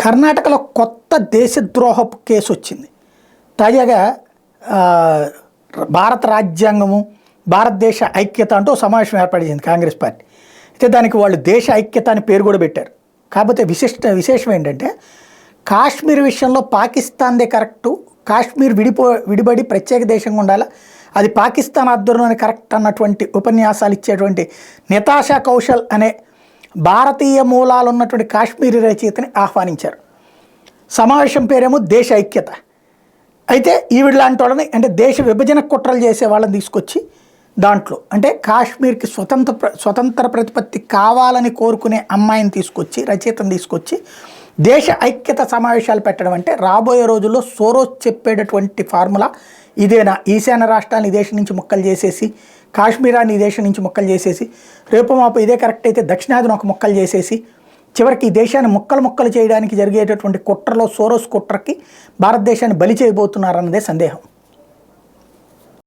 కర్ణాటకలో కొత్త దేశద్రోహపు కేసు వచ్చింది. తాజాగా భారత రాజ్యాంగము, భారతదేశ ఐక్యత అంటూ సమావేశం ఏర్పడింది కాంగ్రెస్ పార్టీ. అయితే దానికి వాళ్ళు దేశ ఐక్యత అని పేరు కూడా పెట్టారు. కాకపోతే విశేషం ఏంటంటే కాశ్మీర్ విషయంలో పాకిస్తాన్దే కరెక్టు, కాశ్మీర్ విడిబడి ప్రత్యేక దేశంగా ఉండాలి, అది పాకిస్తాన్ ఆధ్వర్యంలోనే కరెక్ట్ అన్నటువంటి ఉపన్యాసాలు ఇచ్చేటువంటి నితాషా కౌశల్ అనే భారతీయ మూలాలు ఉన్నటువంటి కాశ్మీరీ రచయితని ఆహ్వానించారు. సమావేశం పేరేమో దేశ ఐక్యత. అయితే ఈవిడ లాంటి వాళ్ళని అంటే దేశ విభజన కుట్రలు చేసే వాళ్ళని తీసుకొచ్చి దాంట్లో అంటే కాశ్మీర్కి స్వతంత్ర ప్రతిపత్తి కావాలని కోరుకునే అమ్మాయిని తీసుకొచ్చి, రచయితను తీసుకొచ్చి దేశ ఐక్యత సమావేశాలు పెట్టడం అంటే రాబోయే రోజుల్లో సోరోస్ చెప్పేటటువంటి ఫార్ములా ఇదేనా? ఈశాన్య రాష్ట్రాన్ని ఈ దేశం నుంచి ముక్కలు చేసేసి, కాశ్మీరాన్ని ఈ దేశం నుంచి ముక్కలు చేసేసి, రేపు మాపు ఇదే కరెక్ట్ అయితే దక్షిణాదిని ఒక ముక్కలు చేసేసి, చివరికి ఈ దేశాన్ని ముక్కలు చేయడానికి జరిగేటటువంటి కుట్రలో సోరోస్ కుట్రకి భారతదేశాన్ని బలి చేయబోతున్నారన్నదే సందేహం.